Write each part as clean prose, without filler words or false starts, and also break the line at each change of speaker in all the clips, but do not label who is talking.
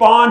5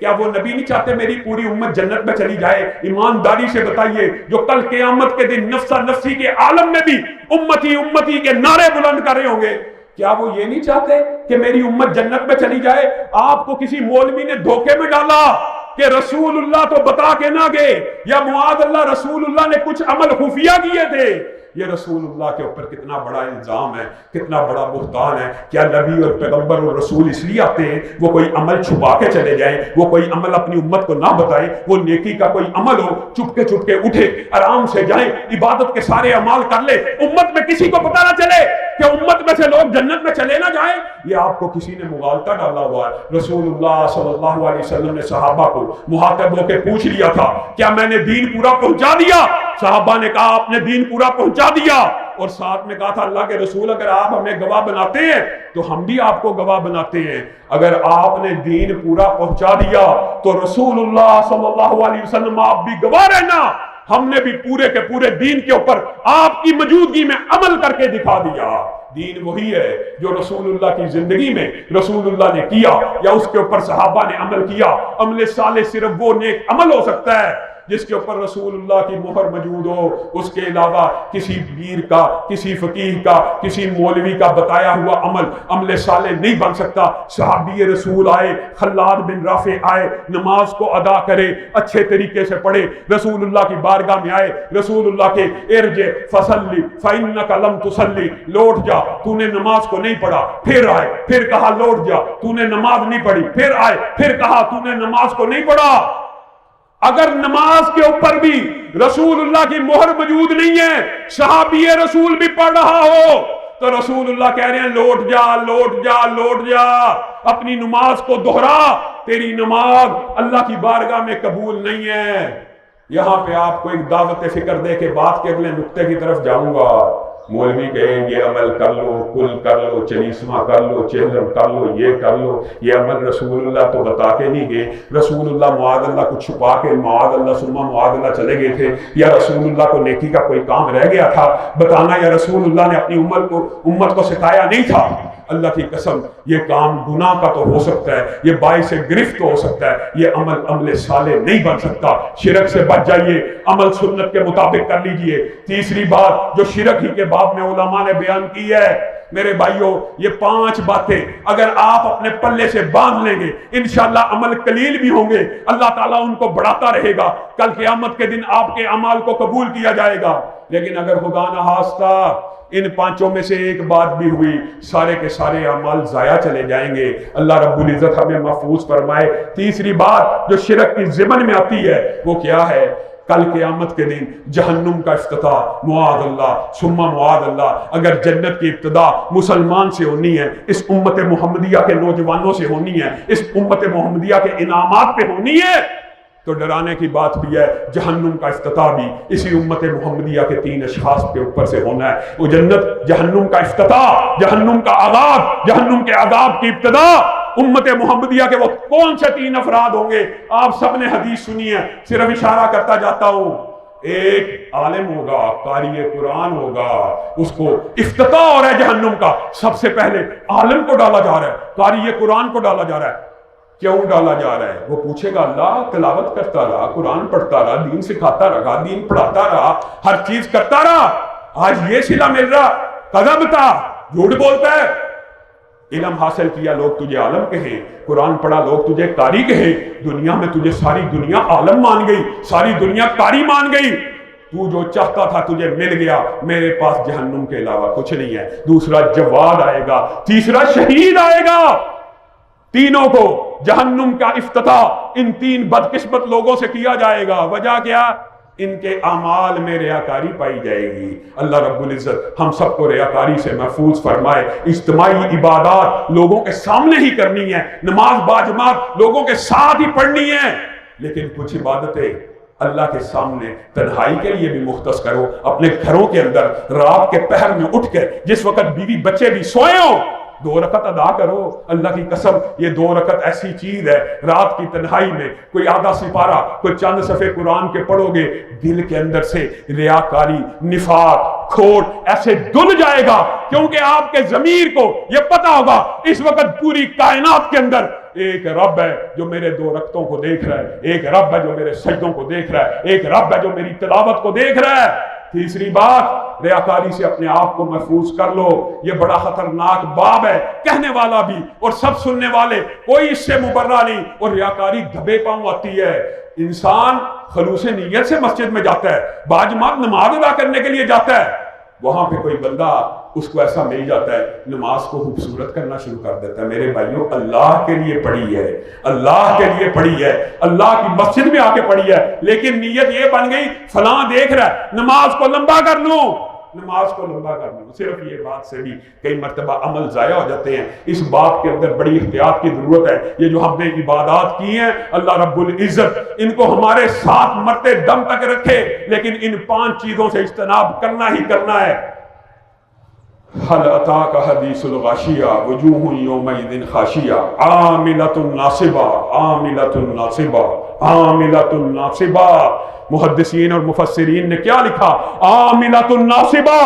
کیا وہ نبی نہیں چاہتے میری پوری امت جنت میں چلی جائے؟ ایمانداری سے بتائیے، جو کل قیامت کے دن نفسا نفسی کے عالم میں بھی امتی امتی کے نعرے بلند کر رہے ہوں گے، کیا وہ یہ نہیں چاہتے کہ میری امت جنت میں چلی جائے؟ آپ کو کسی مولوی نے دھوکے میں ڈالا کہ رسول اللہ تو بتا کے نہ گئے، یا معاذ اللہ رسول اللہ نے کچھ عمل خفیہ کیے تھے، یہ رسول اللہ کے اوپر کتنا بڑا الزام ہے، کتنا بڑا بہتان ہے۔ کیا نبی اور پیغمبر اور رسول اس لیے آتے ہیں وہ کوئی عمل چھپا کے چلے جائیں، وہ کوئی عمل اپنی امت کو نہ بتائیں؟ وہ نیکی کا کوئی عمل ہو، چپکے چپکے اٹھے، آرام سے جائیں، عبادت کے سارے اعمال کر لے، امت میں کسی کو پتہ نہ چلے کہ امت میں سے لوگ جنت میں چلے نہ جائیں؟ یہ آپ کو کسی نے مغالطہ ڈالا ہوا ہے۔ رسول اللہ صلی اللہ علیہ وسلم نے صحابہ کو مخاطب ہو کے پوچھ لیا تھا، کیا میں نے دین پورا پہنچا دیا؟ صحابہ نے کہا آپ نے دین پورا پہنچا دیا، اور ساتھ میں کہا تھا اللہ کے رسول اگر آپ ہمیں گواہ بناتے ہیں تو ہم بھی آپ کو گواہ بناتے ہیں۔ اگر آپ نے دین پورا پہنچا دیا تو رسول اللہ صلی اللہ علیہ وسلم آپ بھی گواہ رہنا، ہم نے بھی پورے کے پورے دین کے اوپر آپ کی موجودگی میں عمل کر کے دکھا دیا۔ دین وہی ہے جو رسول اللہ کی زندگی میں رسول اللہ نے کیا یا اس کے اوپر صحابہ نے عمل کیا۔ عمل صالح صرف وہ نیک عمل ہو سکتا ہے جس کے اوپر رسول اللہ کی مہر موجود ہو، اس کے علاوہ کسی پیر کا، کسی فقیہ کا، کسی مولوی کا بتایا ہوا عمل صالح نہیں بن سکتا۔ صحابی رسول آئے، خلاد بن رافع آئے، نماز کو ادا کرے، اچھے طریقے سے پڑھے، رسول اللہ کی بارگاہ میں آئے، رسول اللہ کے ارجع فصلی فإنک لم تصلی، لوٹ جا تو نے نماز کو نہیں پڑھا، پھر آئے، پھر کہا لوٹ جا تو نے نماز نہیں پڑھی، پھر آئے، پھر کہا تو نے نماز کو نہیں پڑھا۔ اگر نماز کے اوپر بھی رسول اللہ کی مہر موجود نہیں ہے، صحابی رسول بھی پڑھ رہا ہو، تو رسول اللہ کہہ رہے ہیں لوٹ جا لوٹ جا لوٹ جا، اپنی نماز کو دہرا، تیری نماز اللہ کی بارگاہ میں قبول نہیں ہے۔ یہاں پہ آپ کو ایک دعوت فکر دے کے بات کے اگلے نقطے کی طرف جاؤں گا۔ مولوی کہیں یہ عمل کر لو، کل کر لو، چلیسواں کر لو، چہلم کر لو، یہ کر لو، یہ عمل رسول اللہ تو بتا کے نہیں گئے، رسول اللہ معاذ اللہ کو چھپا کے معاذ اللہ ثم معاذ اللہ چلے گئے تھے، یا رسول اللہ کو نیکی کا کوئی کام رہ گیا تھا بتانا، یا رسول اللہ نے اپنی امت کو سکھایا نہیں تھا؟ اللہ کی قسم یہ کام گناہ کا تو ہو سکتا ہے، یہ باعث گرفت ہو سکتا ہے، یہ عمل صالح نہیں بن سکتا۔ شرک سے بچ جائیے، عمل سنت کے مطابق کر لیجئے۔ تیسری بات جو شرک ہی کے باب میں علماء نے بیان کی ہے، میرے بھائیوں یہ 5 باتیں اگر آپ اپنے پلے سے باندھ لیں گے انشاءاللہ عمل قلیل بھی ہوں گے، اللہ تعالیٰ ان کو بڑھاتا رہے گا، کل قیامت کے دن آپ کے اعمال کو قبول کیا جائے گا۔ لیکن اگر خدا نخواستہ ان 5 میں سے ایک بات بھی ہوئی، سارے کے سارے اعمال ضائع چلے جائیں گے۔ اللہ رب العزت ہمیں محفوظ فرمائے۔ تیسری بات جو شرک کی ضمن میں آتی ہے وہ کیا ہے؟ کل قیامت کے دن جہنم کا افتتاح، معاذ اللہ ثم معاذ اللہ۔ اگر جنت کی ابتدا مسلمان سے ہونی ہے، اس امت محمدیہ کے نوجوانوں سے ہونی ہے، اس امت محمدیہ کے انعامات پہ ہونی ہے، تو ڈرانے کی بات بھی ہے جہنم کا افتتاح بھی اسی امت محمدیہ کے 3 اشخاص کے اوپر سے ہونا ہے۔ وہ جنت، جہنم کا افتتاح، جہنم کا آغاز، جہنم کے عذاب کی ابتدا امت محمدیہ کے وہ کون سے 3 افراد ہوں گے؟ آپ سب نے حدیث سنی ہے، صرف اشارہ کرتا جاتا ہوں۔ ایک عالم ہوگا، قاری قرآن ہوگا، اس کو افتتاح ہو رہا ہے جہنم کا، سب سے پہلے عالم کو ڈالا جا رہا ہے، قاری قرآن کو ڈالا جا رہا ہے۔ کیوں ڈالا جا رہا ہے؟ وہ پوچھے گا اللہ تلاوت کرتا رہا، قرآن پڑھتا رہا، دین سکھاتا رہا، دین پڑھاتا رہا، ہر چیز کرتا رہا، آج یہ صلہ مل رہا، کذب تھا، جھوٹ بولتا ہے۔ علم حاصل کیا لوگ تجھے عالم کہیں، قرآن پڑھا لوگ تجھے قاری کہیں، دنیا میں تجھے ساری دنیا عالم مان گئی، ساری دنیا قاری مان گئی، تو جو چاہتا تھا تجھے مل گیا، میرے پاس جہنم کے علاوہ کچھ نہیں ہے۔ دوسرا جواد آئے گا، تیسرا شہید آئے گا۔ تینوں کو جہنم کا افتتاح ان 3 بدقسمت لوگوں سے کیا جائے گا۔ وجہ کیا؟ ان کے اعمال میں ریاکاری پائی جائے گی۔ اللہ رب العزت ہم سب کو ریاکاری سے محفوظ فرمائے۔ اجتماعی عبادات لوگوں کے سامنے ہی کرنی ہے، نماز باجماعت لوگوں کے ساتھ ہی پڑھنی ہے، لیکن کچھ عبادتیں اللہ کے سامنے تنہائی کے لیے بھی مختص کرو۔ اپنے گھروں کے اندر رات کے پہر میں اٹھ کر جس وقت بیوی بچے بھی سوئے ہوں 2 رکعت ادا کرو۔ اللہ کی قسم یہ 2 رکعت ایسی چیز ہے، رات کی تنہائی میں کوئی آدھا سپارہ، کوئی چند صفحے قرآن کے پڑھو گے، دل کے اندر سے ریاکاری، نفاق، کھوٹ ایسے دھل جائے گا، کیونکہ آپ کے ضمیر کو یہ پتا ہوگا اس وقت پوری کائنات کے اندر ایک رب ہے جو میرے 2 رکعتوں کو دیکھ رہا ہے، ایک رب ہے جو میرے سجدوں کو دیکھ رہا ہے، ایک رب ہے جو میری تلاوت کو دیکھ رہا ہے۔ تیسری بات، ریاکاری سے اپنے آپ کو محفوظ کر لو، یہ بڑا خطرناک باب ہے، کہنے والا بھی اور سب سننے والے کوئی اس سے مبرہ نہیں، اور ریاکاری دبے پاؤں آتی ہے۔ انسان خلوص نیت سے مسجد میں جاتا ہے، باجماعت نماز ادا کرنے کے لیے جاتا ہے، وہاں پہ کوئی بندہ اس کو ایسا مل جاتا ہے، نماز کو خوبصورت کرنا شروع کر دیتا ہے۔ میرے بھائیوں، اللہ کے لیے پڑھی ہے، اللہ کے لیے پڑھی ہے، اللہ کی مسجد میں آ کے پڑھی ہے، لیکن نیت یہ بن گئی فلاں دیکھ رہا ہے، نماز کو لمبا کر لوں، نماز کو لمبا کر لوں۔ صرف یہ بات سے بھی کئی مرتبہ عمل ضائع ہو جاتے ہیں۔ اس بات کے اندر بڑی احتیاط کی ضرورت ہے۔ یہ جو ہم نے عبادات کی ہیں، اللہ رب العزت ان کو ہمارے ساتھ مرتے دم تک رکھے، لیکن ان 5 چیزوں سے اجتناب کرنا ہی کرنا ہے۔ هل اتاك حدیث الغاشیہ وجوہ یومئذ خاشیہ عاملۃ ناصبہ عاملۃ ناصبہ عاملۃ ناصبہ۔ محدثین اور مفسرین نے کیا لکھا؟ عاملۃ ناصبہ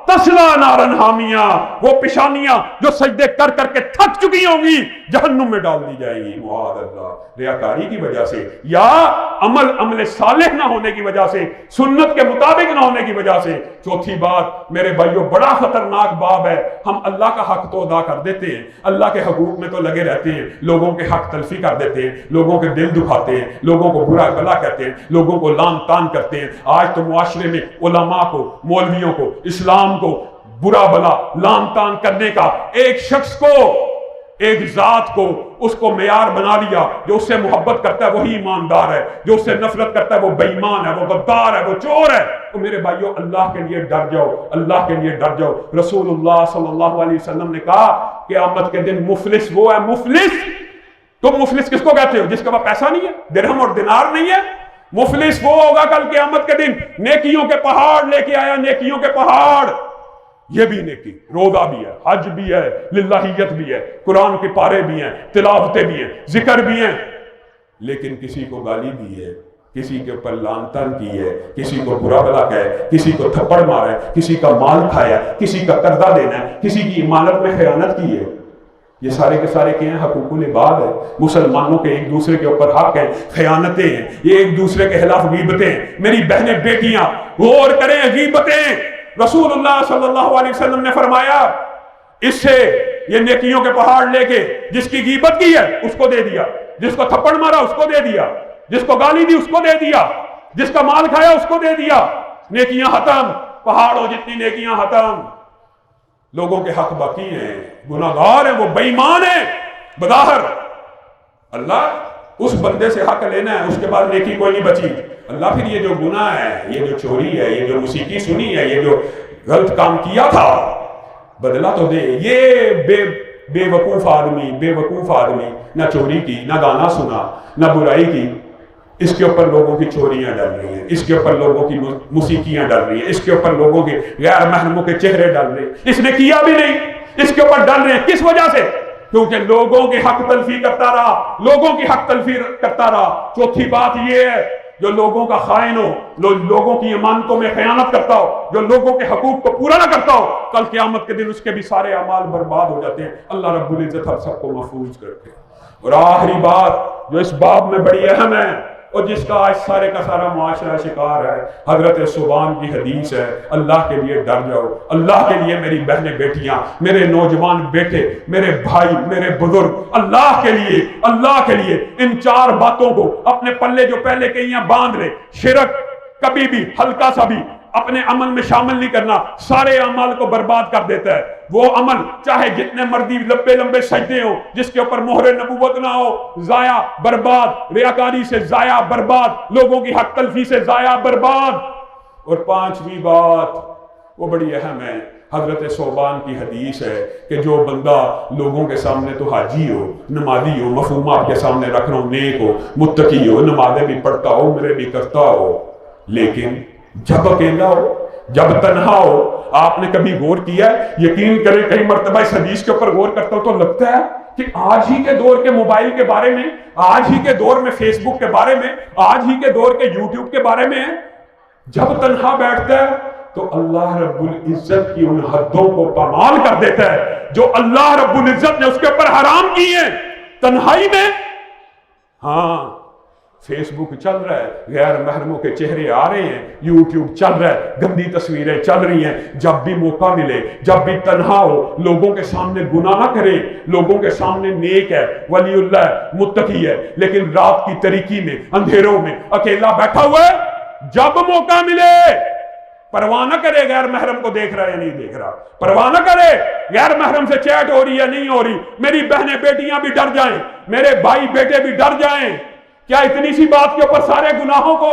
تسلا نارن حامیہ، وہ پیشانیاں جو سجدے کر کر کے تھک چکی ہوں گی جہنم میں ڈال دی جائیں گی، معاذ اللہ، ریاکاری کی وجہ سے یا عمل صالح نہ ہونے کی وجہ سے، سنت کے مطابق نہ ہونے کی وجہ سے۔ چوتھی بات میرے بھائیوں، بڑا خطرناک باب ہے، ہم اللہ کا حق تو ادا کر دیتے ہیں، اللہ کے حقوق میں تو لگے رہتے ہیں، لوگوں کے حق تلفی کر دیتے ہیں، لوگوں کے دل دکھاتے ہیں، لوگوں کو برا بھلا کہتے ہیں، لوگوں کو لان تان کرتے ہیں۔ آج تو معاشرے میں علماء کو، مولویوں کو، اسلام کو برا بلا لان تان کرنے کا ایک شخص کو، ایک ذات کو، اس کو معیار بنا لیا۔ جو اس سے محبت کرتا ہے وہی ایماندار ہے، جو اس سے نفرت کرتا ہے وہ بے ایمان ہے، وہ غدار ہے، وہ چور ہے۔ تو میرے بھائیوں، اللہ کے لیے ڈر جاؤ، اللہ کے لیے ڈر جاؤ۔ رسول اللہ صلی اللہ علیہ وسلم نے کہا قیامت کے دن مفلس وہ ہے، مفلس۔ تم مفلس کس کو کہتے ہو؟ جس کے پاس پیسہ نہیں ہے، درہم اور دینار نہیں ہے۔ مفلس وہ ہوگا کل قیامت کے دن نیکیوں کے پہاڑ لے کے آیا، نیکیوں کے پہاڑ، یہ بھی نیکی، روزہ بھی ہے، حج بھی ہے، للہیت بھی ہے، قرآن کے پارے بھی ہیں، تلاوتیں بھی ہیں، ذکر بھی ہیں، لیکن کسی کو گالی دی ہے، کسی کے اوپر لعن طعن کی ہے، کسی کو برا بھلا کہے، کسی کو تھپڑ مارا ہے، کسی کا مال کھایا ہے، کسی کا قرضہ دینا ہے، کسی کی امانت میں خیانت کی ہے۔ یہ سارے کے سارے کیا ہیں؟ حقوق العباد ہے۔ مسلمانوں کے ایک دوسرے کے اوپر حق ہیں، خیانتیں ہیں، یہ ایک دوسرے کے خلاف غیبتیں ہیں۔ میری بہنیں بیٹیاں غور کریں، غیبتیں، رسول اللہ صلی اللہ علیہ وسلم نے فرمایا اس سے یہ نیکیوں کے پہاڑ لے کے جس کی غیبت کی ہے اس کو دے دیا، جس کو تھپڑ مارا اس کو دے دیا، جس کو گالی دی اس کو دے دیا، جس کا مال کھایا اس کو دے دیا، نیکیاں ختم، پہاڑوں جتنی نیکیاں ختم۔ لوگوں کے حق باقی ہیں، گناہگار ہیں، وہ بے ایمان ہیں بظاہر۔ اللہ اس بندے سے حق لینا ہے، اس کے بعد نیکی کوئی نہیں بچی۔ اللہ پھر یہ جو گناہ ہے، یہ جو چوری ہے، یہ جو موسیقی سنی ہے، یہ جو غلط کام کیا تھا بدلہ تو دے۔ یہ بے وقوف آدمی نہ چوری کی، نہ گانا سنا، نہ برائی کی، اس کے اوپر لوگوں کی چوریاں ڈل رہی ہیں، اس کے اوپر لوگوں کی موسیقیاں ڈل رہی ہیں، اس کے اوپر لوگوں کے غیر محرموں کے چہرے ڈل رہے ہیں۔ اس نے کیا بھی نہیں، اس کے اوپر ڈل رہے ہیں۔ کس وجہ سے؟ کیونکہ لوگوں کی حق تلفی کرتا رہا، لوگوں کی حق تلفی کرتا رہا۔ چوتھی بات یہ ہے، جو لوگوں کا خائن ہو، لوگوں کی امانتوں میں خیانت کرتا ہو، جو لوگوں کے حقوق کو پورا نہ کرتا ہو، کل قیامت کے دن اس کے بھی سارے اعمال برباد ہو جاتے ہیں۔ اللہ رب العزت ہم سب کو محفوظ کرتے ہیں۔ اور آخری بات جو اس باب میں بڑی اہم ہے اور جس کا آج سارے کا سارا معاشرہ شکار ہے، حضرت ثوبان کی حدیث ہے، اللہ کے لیے ڈر جاؤ، اللہ کے لیے میری بہنیں بیٹیاں، میرے نوجوان بیٹے، میرے بھائی، میرے بزرگ، اللہ کے لیے ان 4 باتوں کو اپنے پلے جو پہلے کہیں ہیں باندھ لے۔ شرک کبھی بھی ہلکا سا بھی اپنے عمل میں شامل نہیں کرنا، سارے اعمال کو برباد کر دیتا ہے۔ وہ عمل چاہے جتنے مرضی لمبے سجدے ہوں، جس کے اوپر مہر نبوت نہ ہو، ضائع برباد، ریاکاری سے ضائع برباد، لوگوں کی حق تلفی سے ضائع برباد۔ اور 5ویں بات وہ بڑی اہم ہے، حضرت ثوبان کی حدیث ہے کہ جو بندہ لوگوں کے سامنے تو حاجی ہو، نمازی ہو، مفہوم آپ کے سامنے رکھ رہا ہوں، نیک ہو، متقی ہو، نمازیں بھی پڑھتا ہو، میرے بھی کرتا ہو، لیکن جب اکیلا ہو، جب تنہا ہو، آپ نے کبھی غور کیا ہے؟ یقین کریں کئی مرتبہ اس حدیث کے اوپر غور کرتا ہوں تو لگتا ہے کہ آج ہی کے دور کے موبائل کے بارے میں، آج ہی کے دور میں فیس بک کے بارے میں، آج ہی کے دور کے یوٹیوب کے بارے میں، جب تنہا بیٹھتا ہے تو اللہ رب العزت کی ان حدوں کو پامال کر دیتا ہے جو اللہ رب العزت نے اس کے اوپر حرام کی ہیں۔ تنہائی میں ہاں فیس بک چل رہا ہے، غیر محرموں کے چہرے آ رہے ہیں، یوٹیوب چل رہا ہے، گندی تصویریں چل رہی ہیں، جب بھی موقع ملے، جب بھی تنہا ہو، لوگوں کے سامنے گناہ نہ کرے، لوگوں کے سامنے نیک ہے، ولی اللہ ہے، متقی ہے، لیکن رات کی تاریکی میں، اندھیروں میں اکیلا بیٹھا ہوا ہے، جب موقع ملے پرواہ نہ کرے غیر محرم کو دیکھ رہا ہے یا نہیں دیکھ رہا، پرواہ نہ کرے غیر محرم سے چیٹ ہو رہی ہے نہیں ہو رہی، میری بہنیں بیٹیاں بھی ڈر جائیں، میرے بھائی بیٹے بھی ڈر جائیں۔ کیا اتنی سی بات کے اوپر سارے گناہوں کو،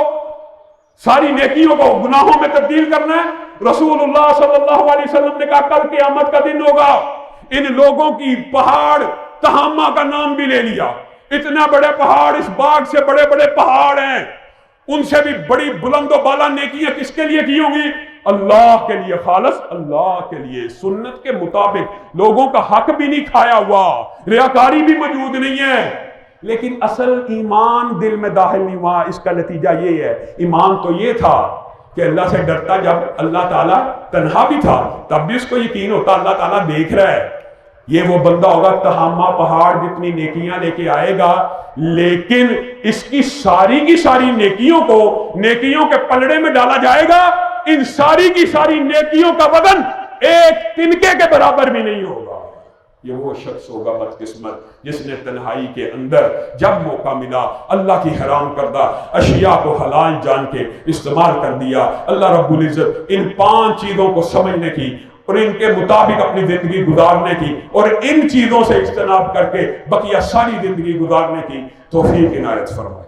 ساری نیکیوں کو گناہوں میں تبدیل کرنا ہے؟ رسول اللہ صلی اللہ علیہ وسلم نے کہا کل قیامت کا دن ہوگا، ان لوگوں کی پہاڑ تہامہ کا نام بھی لے لیا، اتنا بڑے پہاڑ، اس باغ سے بڑے بڑے پہاڑ ہیں، ان سے بھی بڑی بلند و بالا نیکیاں کس کے لیے کی ہوں گی؟ اللہ کے لیے، خالص اللہ کے لیے، سنت کے مطابق، لوگوں کا حق بھی نہیں کھایا ہوا، ریاکاری بھی موجود نہیں ہے، لیکن اصل ایمان دل میں داخل نہیں ہوا۔ اس کا نتیجہ یہ ہے، ایمان تو یہ تھا کہ اللہ سے ڈرتا، جب اللہ تعالیٰ تنہا بھی تھا تب بھی اس کو یقین ہوتا اللہ تعالیٰ دیکھ رہا ہے، یہ وہ بندہ ہوگا تہامہ پہاڑ جتنی نیکیاں لے کے آئے گا، لیکن اس کی ساری نیکیوں کو نیکیوں کے پلڑے میں ڈالا جائے گا، ان ساری کی ساری نیکیوں کا وزن ایک تنکے کے برابر بھی نہیں ہوگا۔ یہ وہ شخص ہوگا بدقسمت جس نے تنہائی کے اندر جب موقع ملا اللہ کی حرام کردہ اشیاء کو حلال جان کے استعمال کر دیا۔ اللہ رب العزت ان 5 چیزوں کو سمجھنے کی اور ان کے مطابق اپنی زندگی گزارنے کی اور ان چیزوں سے اجتناب کر کے بقیہ ساری زندگی گزارنے کی توفیق عنایت فرمائے۔